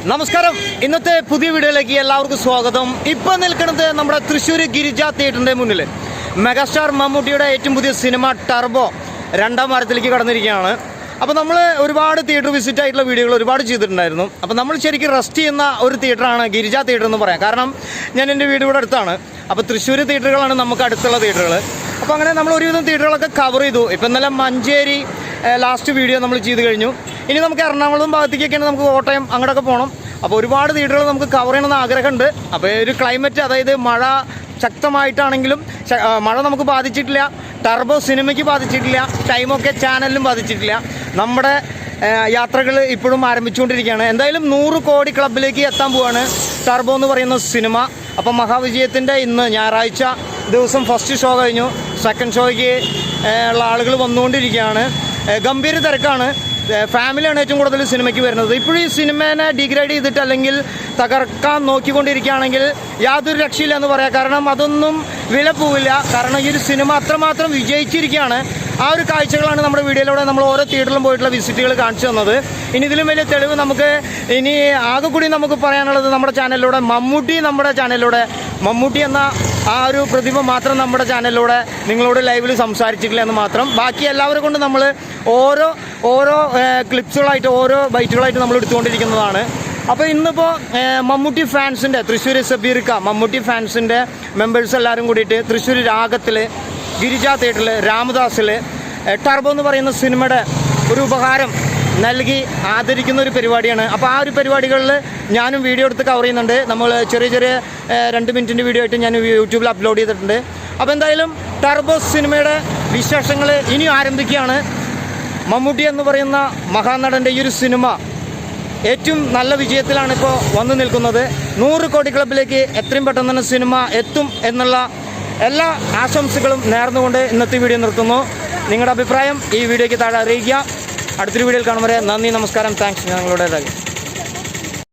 നമസ്കാരം. ഇന്നത്തെ പുതിയ വീഡിയോയിലേക്ക് എല്ലാവർക്കും സ്വാഗതം. ഇപ്പം നിൽക്കുന്നത് നമ്മുടെ തൃശ്ശൂർ ഗിരിജ തിയേറ്ററിൻ്റെ മുന്നിൽ മെഗാസ്റ്റാർ മമ്മൂട്ടിയുടെ ഏറ്റവും പുതിയ സിനിമ ടർബോ രണ്ടാം വാരത്തിലേക്ക് കടന്നിരിക്കുകയാണ്. അപ്പോൾ നമ്മൾ ഒരുപാട് തിയേറ്റർ വിസിറ്റ് ആയിട്ടുള്ള വീഡിയോകൾ ഒരുപാട് ചെയ്തിട്ടുണ്ടായിരുന്നു. അപ്പോൾ നമ്മൾ ശരിക്കും റെസ്റ്റ് ചെയ്യുന്ന ഒരു തിയേറ്ററാണ് ഗിരിജ തിയേറ്റർ എന്ന് പറയാം. കാരണം ഞാൻ എൻ്റെ വീട് ഇവിടെ അടുത്താണ്. അപ്പോൾ തൃശ്ശൂർ തിയേറ്ററുകളാണ് നമുക്ക് അടുത്തുള്ള തിയേറ്ററുകൾ. അപ്പോൾ അങ്ങനെ നമ്മൾ ഒരുവിധം തിയേറ്ററുകളൊക്കെ കവർ ചെയ്തു. ഇപ്പം ഇന്നലെ മഞ്ചേരി ലാസ്റ്റ് വീഡിയോ നമ്മൾ ചെയ്ത് കഴിഞ്ഞു. ഇനി നമുക്ക് എറണാകുളം ഭാഗത്തേക്കൊക്കെയാണ് നമുക്ക് കോട്ടയം അങ്ങോട്ടൊക്കെ പോകണം. അപ്പോൾ ഒരുപാട് തിയേറ്ററുകൾ നമുക്ക് കവർ ചെയ്യണമെന്ന് ആഗ്രഹമുണ്ട്. അപ്പോൾ ഒരു ക്ലൈമറ്റ്, അതായത് മഴ ശക്തമായിട്ടാണെങ്കിലും മഴ നമുക്ക് ബാധിച്ചിട്ടില്ല, ടർബോ സിനിമയ്ക്ക് ബാധിച്ചിട്ടില്ല, ടൈമൊക്കെ ചാനലിലും ബാധിച്ചിട്ടില്ല. നമ്മുടെ യാത്രകൾ ഇപ്പോഴും ആരംഭിച്ചുകൊണ്ടിരിക്കുകയാണ്. എന്തായാലും 100 കോടി ക്ലബിലേക്ക് എത്താൻ പോവുകയാണ് ടർബോ എന്ന് പറയുന്ന സിനിമ. അപ്പം മഹാവിജയത്തിൻ്റെ ഇന്ന് ഞായറാഴ്ച ദിവസം ഫസ്റ്റ് ഷോ കഴിഞ്ഞു. സെക്കൻഡ് ഷോയ്ക്ക് ഉള്ള ആളുകൾ വന്നുകൊണ്ടിരിക്കുകയാണ്. ഗംഭീര തിരക്കാണ്. ഫാമിലിയാണ് ഏറ്റവും കൂടുതൽ സിനിമയ്ക്ക് വരുന്നത്. ഇപ്പോഴും ഈ സിനിമേനെ ഡിഗ്രേഡ് ചെയ്തിട്ട് അല്ലെങ്കിൽ തകർക്കാൻ നോക്കിക്കൊണ്ടിരിക്കുകയാണെങ്കിൽ യാതൊരു രക്ഷയില്ല എന്ന് പറയാം. കാരണം അതൊന്നും വില പോവില്ല. കാരണം ഈ ഒരു സിനിമ അത്രമാത്രം വിജയിച്ചിരിക്കുകയാണ്. ആ ഒരു കാഴ്ചകളാണ് നമ്മുടെ വീഡിയോയിലൂടെ നമ്മൾ ഓരോ തിയേറ്ററിലും പോയിട്ടുള്ള വിസിറ്റുകൾ കാണിച്ചു തന്നത്. ഇനി ഇതിലും വലിയ തെളിവ് നമുക്ക് ഇനി ആകെ കൂടി നമുക്ക് പറയാനുള്ളത് നമ്മുടെ ചാനലിലൂടെ മമ്മൂട്ടി എന്ന ആ ഒരു പ്രതിഭ മാത്രം നമ്മുടെ ചാനലിലൂടെ നിങ്ങളോട് ലൈവിൽ സംസാരിച്ചിട്ടില്ല എന്ന് മാത്രം. ബാക്കി എല്ലാവരും കൊണ്ട് നമ്മൾ ഓരോ ക്ലിപ്സുകളായിട്ട് ഓരോ ബൈറ്റുകളായിട്ട് നമ്മൾ എടുത്തുകൊണ്ടിരിക്കുന്നതാണ്. അപ്പോൾ ഇന്നിപ്പോൾ മമ്മൂട്ടി ഫാൻസിൻ്റെ തൃശ്ശൂർ സബീർക്ക മമ്മൂട്ടി ഫാൻസിൻ്റെ മെമ്പേഴ്സ് എല്ലാവരും കൂടിയിട്ട് തൃശ്ശൂർ രാഗത്തിൽ ഗിരിജ തിയേറ്ററിൽ രാമദാസിൽ ടർബോ എന്ന് പറയുന്ന സിനിമയുടെ ഒരു ഉപഹാരം നൽകി ആദരിക്കുന്ന ഒരു പരിപാടിയാണ്. അപ്പോൾ ആ ഒരു പരിപാടികളിൽ ഞാനും വീഡിയോ എടുത്ത് കവർ ചെയ്യുന്നുണ്ട്. നമ്മൾ ചെറിയ 2 മിനിറ്റിൻ്റെ വീഡിയോ ആയിട്ട് ഞാൻ യൂട്യൂബിൽ അപ്ലോഡ് ചെയ്തിട്ടുണ്ട്. അപ്പോൾ എന്തായാലും ടർബോ സിനിമയുടെ വിശേഷങ്ങൾ ഇനി ആരംഭിക്കുകയാണ്. മമ്മൂട്ടി എന്ന് പറയുന്ന മഹാനടൻ്റെ ഈ ഒരു സിനിമ ഏറ്റവും നല്ല വിജയത്തിലാണ് ഇപ്പോൾ വന്നു നിൽക്കുന്നത്. 100 കോടി ക്ലബിലേക്ക് എത്രയും പെട്ടെന്ന് തന്നെ സിനിമ എത്തും എന്നുള്ള എല്ലാ ആശംസകളും നേർന്നുകൊണ്ട് ഇന്നത്തെ വീഡിയോ നിർത്തുന്നു. നിങ്ങളുടെ അഭിപ്രായം ഈ വീഡിയോയ്ക്ക് താഴെ അറിയിക്കുക. അടുത്തൊരു വീഡിയോയിൽ കാണും വരെ നന്ദി, നമസ്കാരം, താങ്ക്സ്. ഞങ്ങളുടേതായി.